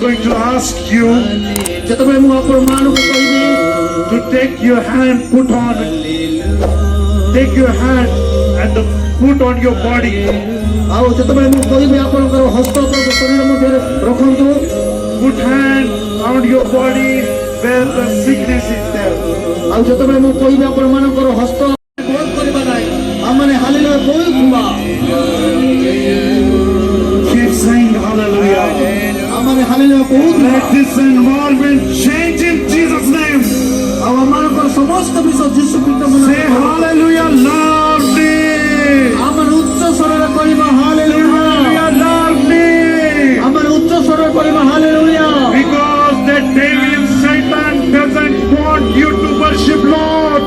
going to ask you ଯେତେବେଳେ ମୁଁ ଆପଣମାନଙ୍କୁ କହିବି to take your hand, take your hand and put on your body. ଆଉ ଯେତେବେଳେ ମୁଁ କହିବି ଆପଣଙ୍କର ହସ୍ତ ଶରୀର ମଧ୍ୟରେ ରଖନ୍ତୁ Put hand on your body where the sickness is there. ଆଉ ଯେତେବେଳେ ମୁଁ କହିବି ଆପଣମାନଙ୍କର ହସ୍ତ ବନ୍ଦ କରିବା ନାହିଁ ଆମମାନେ ହାଲେଲୁୟା କହୁଥିବା Keep saying hallelujah. ଆମମାନେ ହାଲେଲୁୟା କହୁଥିବା Let this environment change in Jesus' name. ଆଉ ଆମମାନଙ୍କର ସମସ୍ତ ବିଷୟ ଯୀଶୁ ଖ୍ରୀଷ୍ଟ Say hallelujah loudly. ଆମମାନେ ଉଚ୍ଚ ସ୍ୱରରେ କହିବା ହାଲେଲୁୟା Hallelujah loudly. ଆମମାନେ ଉଚ୍ଚ ସ୍ୱରରେ କହିବା hallelujah Because the devil, Satan doesn't want you to worship Lord.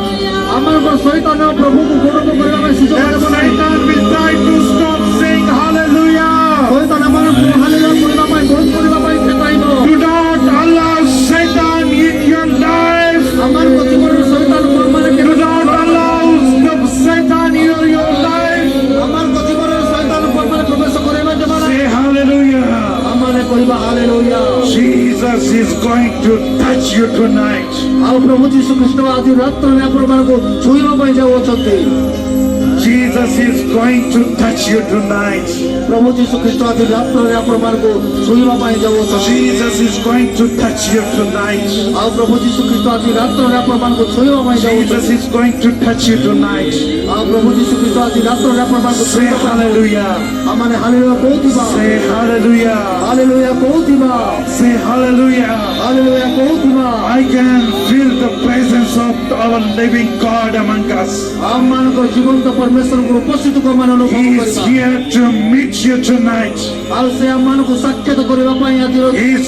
ଆମମାନଙ୍କର ଶୈତାନ ପ୍ରଭୁକୁ ଗୌରବ କରିବା ପାଇଁ ସୁଯୋଗ And ଦେବ ନାହିଁ Satan will try to stop saying hallelujah. Shaitaan ଆମମାନଙ୍କୁ ହାଲେଲୁୟା କହିବା ପାଇଁ ବନ୍ଦ କରିବା ପାଇଁ ଚେତାଇବ Do not allow Satan in your life. ଆମମାନଙ୍କ ଜୀବନରେ ଶୈତାନକୁ ଆମମାନେ Do not allow the Satan in your life. ଆମମାନଙ୍କ ଜୀବନରେ ଶୈତାନକୁ ଆମମାନେ ପ୍ରବେଶ କରିବା ଦେବ ନାହିଁ Say hallelujah. ଆମମାନେ କହିବା hallelujah Jesus is going to touch you tonight. ଆଉ ପ୍ରଭୁ ଯୀଶୁ ଖ୍ରୀଷ୍ଟ ଆଜି ରାତ୍ରରେ ଆପଣମାନଙ୍କୁ ଛୁଇଁବା ପାଇଁ ଯାଉଅଛନ୍ତି Jesus is going to touch you tonight. ପ୍ରଭୁ ଯୀଶୁ ଖ୍ରୀଷ୍ଟ ଆଜି ରାତ୍ରରେ ଆପଣମାନଙ୍କୁ ଛୁଇଁବା ପାଇଁ ଯାଉଅଛନ୍ତି Jesus is going to touch you tonight. ଆଉ ପ୍ରଭୁ ଯୀଶୁ ଖ୍ରୀଷ୍ଟ ଆଜି ରାତ୍ରରେ ଆପଣମାନଙ୍କୁ ଛୁଇଁବା ପାଇଁ Jesus ଯାଉଅଛନ୍ତି is going to touch you tonight. ଆଉ ପ୍ରଭୁ ଯୀଶୁ ଖ୍ରୀଷ୍ଟ ଆଜି ରାତ୍ରରେ ଆପଣମାନଙ୍କୁ Say ଛୁଇଁବା ପାଇଁ hallelujah. ଆମମାନେ ହାଲେଲୁୟା କହୁଥିବା Say hallelujah. ହାଲେଲୁୟା କହୁଥିବା Say hallelujah. ହାଲେଲୁୟା କହୁଥିବା I can feel the presence of our living God among us. ଆମମାନଙ୍କର ଜୀବନ୍ତ ପରମେଶ୍ୱରଙ୍କ ଉପସ୍ଥିତିକୁ ଆମେ ଅନୁଭବ He is କରିବା here to meet you tonight. ଆଉ ସେ ଆମମାନଙ୍କୁ ସାକ୍ଷାତ କରିବା ପାଇଁ ଆଜିର He is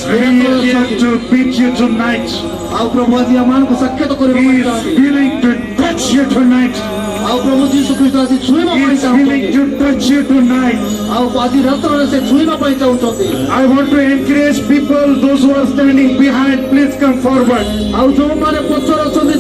here to meet you tonight. ଆଉ ପ୍ରଭୁ ଆଜି ଆମମାନଙ୍କୁ ସାକ୍ଷାତ କରିବା He ପାଇଁ is ଚାହାନ୍ତି willing to touch you tonight. ଆଉ ପ୍ରଭୁ ଯୀଶୁ ଖ୍ରୀଷ୍ଟ ଆଜି ଛୁଇଁବା He ପାଇଁ is willing ଚାହୁଁଛନ୍ତି to touch you tonight. ଆଉ ଆଜି ରାତ୍ରରେ ସେ ଛୁଇଁବା ପାଇଁ ଚାହୁଁଛନ୍ତି I want to encourage people, those who are standing behind, please come forward. ଆଉ ଯୋଉମାନେ ପଛରେ ଅଛନ୍ତି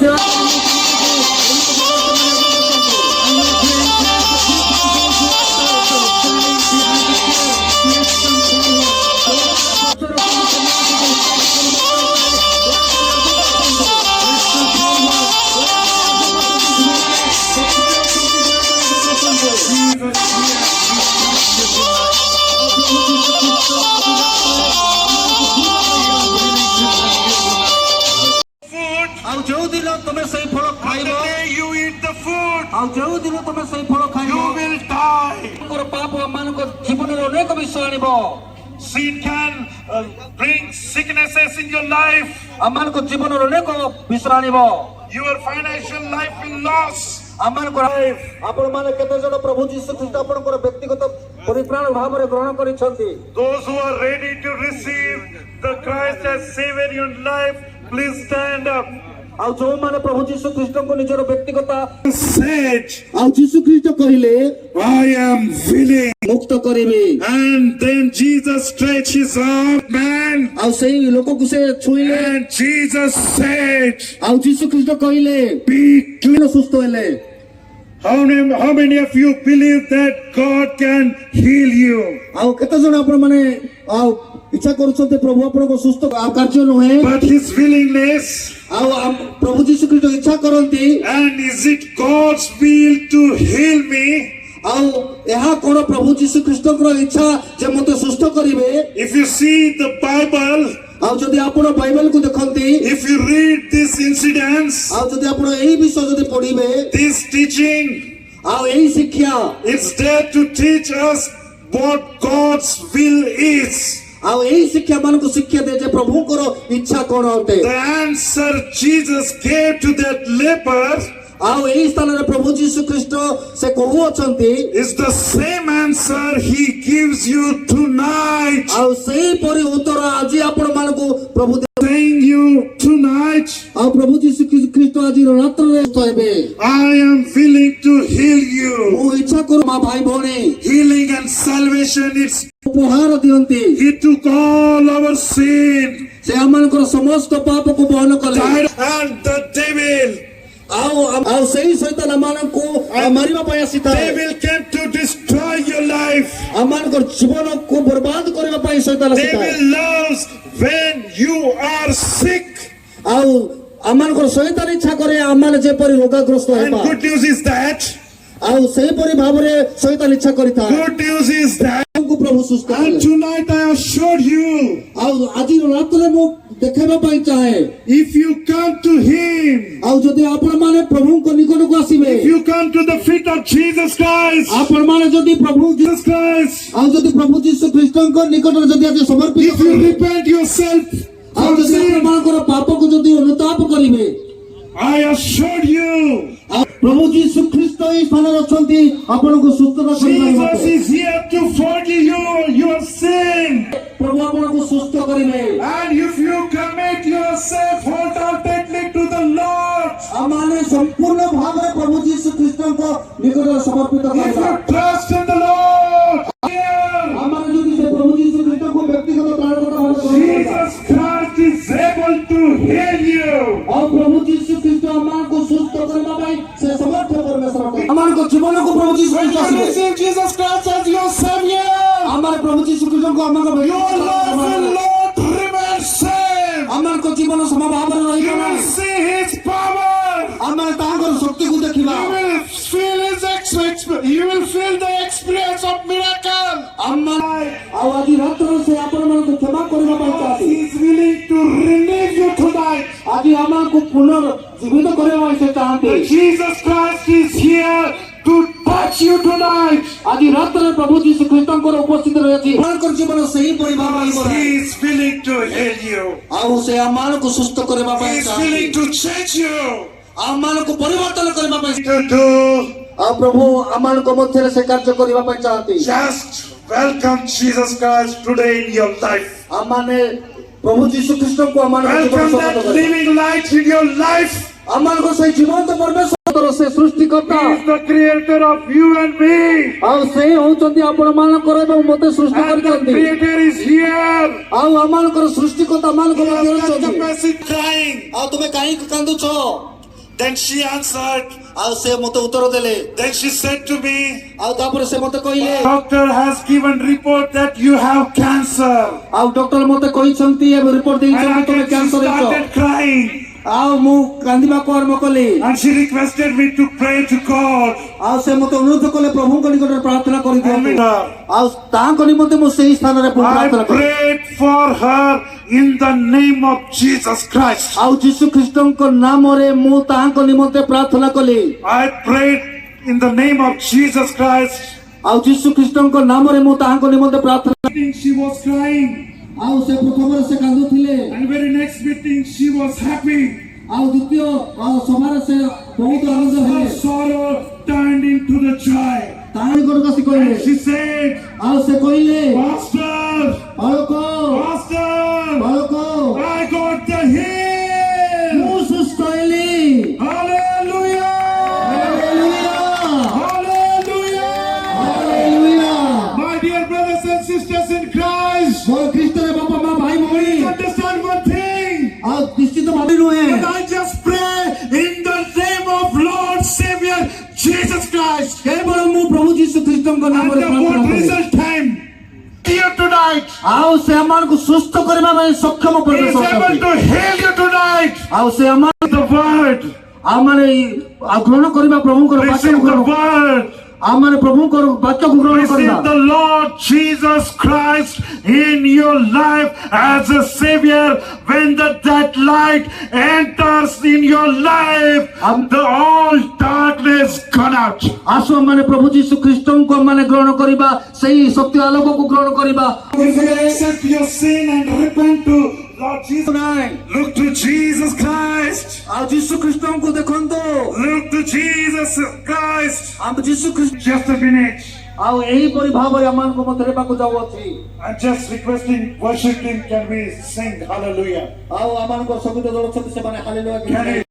ଆଉ ଯୋଉ ଦିନ ତମେ ସେଇ ଫଳ On ଖାଇବ the day you eat the food, ଆଉ ଯୋଉ ଦିନ ତମେ ସେଇ ଫଳ ଖାଇବ you will die. ଆପଣଙ୍କର ପାପ ଆମମାନଙ୍କ ଜୀବନରେ ଅନେକ ବିଷୟ ଆଣିବ Sin can bring sicknesses in your life. ଆମମାନଙ୍କ ଜୀବନରେ ଅନେକ ବିଷୟ ଆଣିବ Your financial life will loss. ଆମମାନଙ୍କର ଆପଣମାନେ କେତେ ଜଣ ପ୍ରଭୁ ଯୀଶୁ ଖ୍ରୀଷ୍ଟ ଆପଣଙ୍କର ବ୍ୟକ୍ତିଗତ ପରିପ୍ରାଣ ଭାବରେ ଗ୍ରହଣ କରିଛନ୍ତି Those who are ready to receive the Christ as Savior in your life, please stand up. ଆଉ ଯୋଉମାନେ ପ୍ରଭୁ ଯୀଶୁ ଖ୍ରୀଷ୍ଟଙ୍କୁ ନିଜର ବ୍ୟକ୍ତିଗତ Said, ଆଉ ଯୀଶୁ ଖ୍ରୀଷ୍ଟ କହିଲେ I am willing. ମୁକ୍ତ କରିବେ And then Jesus stretched his arm, man. ଆଉ ସେଇ ଲୋକକୁ ସେ ଛୁଇଁଲେ And Jesus said, ଆଉ ଯୀଶୁ ଖ୍ରୀଷ୍ଟ କହିଲେ be clean. ସୁସ୍ଥ ହେଲେ How many of you believe that God can heal you? ଆଉ କେତେ ଜଣ ଆପଣ ମାନେ ଆଉ ଇଚ୍ଛା କରୁଛନ୍ତି ପ୍ରଭୁ ଆପଣଙ୍କ ସୁସ୍ଥ ଆଉ କାର୍ଯ୍ୟ ନୁହେଁ But his willingness, ଆଉ ପ୍ରଭୁ ଯୀଶୁ ଖ୍ରୀଷ୍ଟ ଇଚ୍ଛା କରନ୍ତି and is it God's will to heal me? ଆଉ ଏହା କଣ ପ୍ରଭୁ ଯୀଶୁ ଖ୍ରୀଷ୍ଟଙ୍କର ଇଚ୍ଛା ଯେ ମୋତେ ସୁସ୍ଥ କରିବେ If you see the Bible, ଆଉ ଯଦି ଆପଣ ବାଇବେଲକୁ ଦେଖନ୍ତି if you read these incidents, ଆଉ ଯଦି ଆପଣ ଏହି ବିଷୟ ଯଦି ପଢିବେ this teaching, ଆଉ ଏହି ଶିକ୍ଷା it's there to teach us what God's will is. ଆଉ ଏହି ଶିକ୍ଷା ମାନଙ୍କୁ ଶିକ୍ଷା ଦିଏ ଯେ ପ୍ରଭୁଙ୍କର ଇଚ୍ଛା କଣ ଅଟେ The answer Jesus gave to that leper ଆଉ ଏହି ସ୍ଥାନରେ ପ୍ରଭୁ ଯୀଶୁ ଖ୍ରୀଷ୍ଟ ସେ କହୁଅଛନ୍ତି is the same answer he gives you tonight. ଆଉ ସେହିପରି ଉତ୍ତର ଆଜି ଆପଣ ମାନଙ୍କୁ ପ୍ରଭୁ Saying you tonight, ଆଉ ପ୍ରଭୁ ଯୀଶୁ ଖ୍ରୀଷ୍ଟ ଆଜି ରାତ୍ରରେ ହେବେ I am willing to heal you. ମୁଁ ଇଚ୍ଛା କରୁ ମା ଭାଇ ଭଉଣୀ Healing and salvation, it's ଉପହାର ଦିଅନ୍ତି he took all our sin. ସେ ଆମମାନଙ୍କର ସମସ୍ତ ପାପକୁ ବହନ କଲେ And the devil ଆଉ ସେଇ ଶୈତାନ ଆମମାନଙ୍କୁ ମାରିବା ପାଇଁ ଆସିଥାଏ devil came to destroy your life. ଆମମାନଙ୍କର ଜୀବନକୁ ବର୍ବାଦ କରିବା ପାଇଁ ଶୈତାନ ଆସିଥାଏ Devil loves you are sick. ଆଉ ଆମମାନଙ୍କର ଶୈତାନ ଇଚ୍ଛା କରେ ଆମମାନେ ଯେପରି ରୋଗାଗ୍ରସ୍ତ And ହେବା good news is that, ଆଉ ସେହିପରି ଭାବରେ ଶୈତାନ ଇଚ୍ଛା କରିଥାଏ good news is that, ଆମକୁ ପ୍ରଭୁ ସୁସ୍ଥ and କଲେ। tonight I assured you, ଆଉ ଆଜି ରାତିରେ ମୁଁ ଦେଖାଇବା ପାଇଁ ଚାହେଁ if you come to Him, ଆଉ ଯଦି ଆପଣମାନେ ପ୍ରଭୁଙ୍କ ନିକଟକୁ ଆସିବେ if you come to the feet of Jesus Christ, ଆପଣମାନେ ଯଦି ପ୍ରଭୁ Jesus Christ, ଆଉ ଯଦି ପ୍ରଭୁ ଯୀଶୁ ଖ୍ରୀଷ୍ଟଙ୍କ ନିକଟରେ ଯଦି ଆଜି ସମର୍ପିତ if you କରିବେ repent yourself ଆଉ from ଯଦି sin, ଆପଣମାନଙ୍କର ପାପକୁ ଯଦି ଅନୁତାପ କରିବେ I assured you, ଆଉ ପ୍ରଭୁ ଯୀଶୁ ଖ୍ରୀଷ୍ଟ ଏହି ସ୍ଥାନରେ ଅଛନ୍ତି ଆପଣଙ୍କୁ ସୁସ୍ଥତା କରିବା Jesus ନିମନ୍ତେ। is here to forgive you your sin. ପ୍ରଭୁ ଆପଣଙ୍କୁ ସୁସ୍ଥ କରିବେ And if you commit yourself wholeheartedly to the Lord, ଆମମାନେ ସମ୍ପୂର୍ଣ୍ଣ ଭାବରେ ପ୍ରଭୁ ଯୀଶୁ ଖ୍ରୀଷ୍ଟଙ୍କ ନିକଟରେ ସମର୍ପିତ if କରିବା you trust in the Lord, here, ଆମମାନେ ଯଦି ସେ ପ୍ରଭୁ ଯୀଶୁ ଖ୍ରୀଷ୍ଟଙ୍କୁ ବ୍ୟକ୍ତିଗତ ପ୍ରାଣକର୍ତ୍ତା ଭାବେ ଗ୍ରହଣ କରିବା Jesus Christ is able to heal you. ଆଉ ପ୍ରଭୁ ଯୀଶୁ ଖ୍ରୀଷ୍ଟ ଆମମାନଙ୍କୁ ସୁସ୍ଥ କରିବା ପାଇଁ ସେ ସମର୍ଥ ପରମେଶ୍ୱର ଆମମାନଙ୍କ ଜୀବନକୁ ପ୍ରଭୁ ଯୀଶୁ When ଖ୍ରୀଷ୍ଟ you ଆସିବେ receive Jesus Christ as your Savior, ଆମର ପ୍ରଭୁ ଯୀଶୁ ଖ୍ରୀଷ୍ଟଙ୍କୁ ଆମମାନଙ୍କ your life will not remain same. ଆମମାନଙ୍କ ଜୀବନ ସମଭାବରେ ରହିବ You will ନାହିଁ see His power. ଆମେ ତାଙ୍କର ଶକ୍ତିକୁ ଦେଖିବା You will feel His you will feel the experience of miracle. ଆମେ ଆଉ ଆଜି ରାତିରେ ସେ ଆପଣମାନଙ୍କୁ କ୍ଷମା କରିବା ପାଇଁ ଚାହାନ୍ତି He is willing to relieve you tonight. ଆଜି ଆମକୁ ପୁନର୍ଜୀବିତ କରିବା ପାଇଁ ସେ ଚାହାନ୍ତି Jesus Christ is here to touch you tonight. ଆଜି ରାତିରେ ପ୍ରଭୁ ଯୀଶୁ ଖ୍ରୀଷ୍ଟଙ୍କର ଉପସ୍ଥିତି ରହିଛି ଆପଣଙ୍କର ଜୀବନ ସେହିପରି ଭାବରେ He is willing to heal you. ଆଉ ସେ ଆମମାନଙ୍କୁ ସୁସ୍ଥ କରିବା He ପାଇଁ is ଚାହାନ୍ତି willing to change you. ଆମମାନଙ୍କୁ ପରିବର୍ତ୍ତନ କରିବା ପାଇଁ To do, ଆଉ ପ୍ରଭୁ ଆମମାନଙ୍କ ମଧ୍ୟରେ ସେ କାର୍ଯ୍ୟ କରିବା ପାଇଁ ଚାହାନ୍ତି just welcome Jesus Christ today in your life. ଆମମାନେ ପ୍ରଭୁ ଯୀଶୁ ଖ୍ରୀଷ୍ଟଙ୍କୁ ଆମମାନଙ୍କ ଜୀବନ Welcome ସମର୍ପଣ that କରିବା living light in your life. ଆମମାନଙ୍କ ସେଇ ଜୀବନ୍ତ ପରମେଶ୍ୱର ସେ ସୃଷ୍ଟିକର୍ତ୍ତା He is the creator of you and me. ଆଉ ସେ ହଉଛନ୍ତି ଆପଣମାନଙ୍କର ଏବଂ ମୋତେ ସୃଷ୍ଟି And the କରିଛନ୍ତି creator is here. ଆଉ ଆମମାନଙ୍କର ସୃଷ୍ଟିକର୍ତ୍ତା ଆମମାନଙ୍କ ମଧ୍ୟରେ Look at the ଅଛନ୍ତି person crying. ଆଉ ତୁମେ କାହିଁକି କାନ୍ଦୁଛ Then she answered. ଆଉ ସେ ମୋତେ ଉତ୍ତର ଦେଲେ Then she said to me, ଆଉ ତାପରେ ସେ ମୋତେ କହିଲେ doctor has given report that you have cancer. ଆଉ ଡକ୍ଟର ମୋତେ କହିଛନ୍ତି ଏବେ ରିପୋର୍ଟ And ଦେଇଛନ୍ତି ତୁମେ again she କ୍ୟାନ୍ସର ହେଇଛ started crying. ଆଉ ମୁଁ କାନ୍ଦିବାକୁ ଆରମ୍ଭ କଲି And she requested me to pray to God. ଆଉ ସେ ମୋତେ ଅନୁରୋଧ କଲେ ପ୍ରଭୁଙ୍କ ନିକଟରେ ପ୍ରାର୍ଥନା କରିଦିଅନ୍ତୁ And ଆଉ ତାଙ୍କ ନିମନ୍ତେ ମୁଁ ସେହି ସ୍ଥାନରେ ପୁଣି I ପ୍ରାର୍ଥନା କଲି prayed for her in the name of Jesus Christ. ଆଉ ଯୀଶୁ ଖ୍ରୀଷ୍ଟଙ୍କ ନାମରେ ମୁଁ ତାହାଙ୍କ ନିମନ୍ତେ ପ୍ରାର୍ଥନା କଲି I prayed in the name of Jesus Christ. ଆଉ ଯୀଶୁ ଖ୍ରୀଷ୍ଟଙ୍କ ନାମରେ ମୁଁ ତାହାଙ୍କ ନିମନ୍ତେ ପ୍ରାର୍ଥନା She was crying. ଆଉ ସେ ପ୍ରଥମରେ ସେ କାନ୍ଦୁଥିଲେ And very next meeting she was happy. ଆଉ ଦ୍ୱିତୀୟ ସଭାରେ ସେ ବହୁତ ଆନନ୍ଦ Her ହେଲେ sorrow turned into the joy. ତାହା ନିକଟକୁ ଆସି କହିଲେ She said, ଆଉ ସେ କହିଲେ Pastor, ବାଳକ Pastor, ବାଳକ I got the heal. ମୁଁ ସୁସ୍ଥ ହେଲି Hallelujah. Hallelujah Hallelujah. Hallelujah My dear brothers and sisters in Christ, ମୋ ଖ୍ରୀଷ୍ଟରେ ବାପା ମା ଭାଇ ଭଉଣୀ understand one thing. ଆଉ ନିଶ୍ଚିତ ଭାବେ ନୁହେଁ And I just pray in the name of Lord Savior Jesus Christ. କେବଳ ମୁଁ ପ୍ରଭୁ ଯୀଶୁ ଖ୍ରୀଷ୍ଟଙ୍କ And ନାମରେ the ପ୍ରାର୍ଥନା good କଲି result time here tonight. ଆଉ ସେ ଆମମାନଙ୍କୁ ସୁସ୍ଥ କରିବା ପାଇଁ ସକ୍ଷମ He is ପରିବେଶ able ଅଛନ୍ତି to heal you tonight. ଆଉ ସେ ଆମ The word. ଆମମାନେ ଗ୍ରହଣ କରିବା ପ୍ରଭୁଙ୍କର ବାକ୍ୟକୁ Receive the ଗ୍ରହଣ word. ଆମମାନେ ପ୍ରଭୁଙ୍କର ବାକ୍ୟକୁ ଗ୍ରହଣ କରିବା Receive the Lord Jesus Christ in your life as a Savior. When that light enters in your life, the all darkness gone out. ଆସୁ ଆମମାନେ ପ୍ରଭୁ ଯୀଶୁ ଖ୍ରୀଷ୍ଟଙ୍କୁ ଆମମାନେ ଗ୍ରହଣ କରିବା ସେଇ ସତ୍ୟ ଆଲୋକକୁ ଗ୍ରହଣ କରିବା If you accept your sin and repent to Lord Jesus, look to Jesus Christ. ଆଉ ଯୀଶୁ ଖ୍ରୀଷ୍ଟଙ୍କୁ ଦେଖନ୍ତୁ Look to Jesus Christ. ଆମ ଯୀଶୁ ଖ୍ରୀଷ୍ଟ Just a minute. ଆଉ ଏହିପରି ଭାବରେ ଆମମାନଙ୍କ ମଧ୍ୟରେ ହେବାକୁ ଯାଉଅଛି I'm just requesting worship team, can we sing hallelujah? ଆଉ ଆମମାନଙ୍କ ସଙ୍ଗୀତ ଦଳ ଅଛନ୍ତି ସେମାନେ ହାଲେଲୁୟା Can we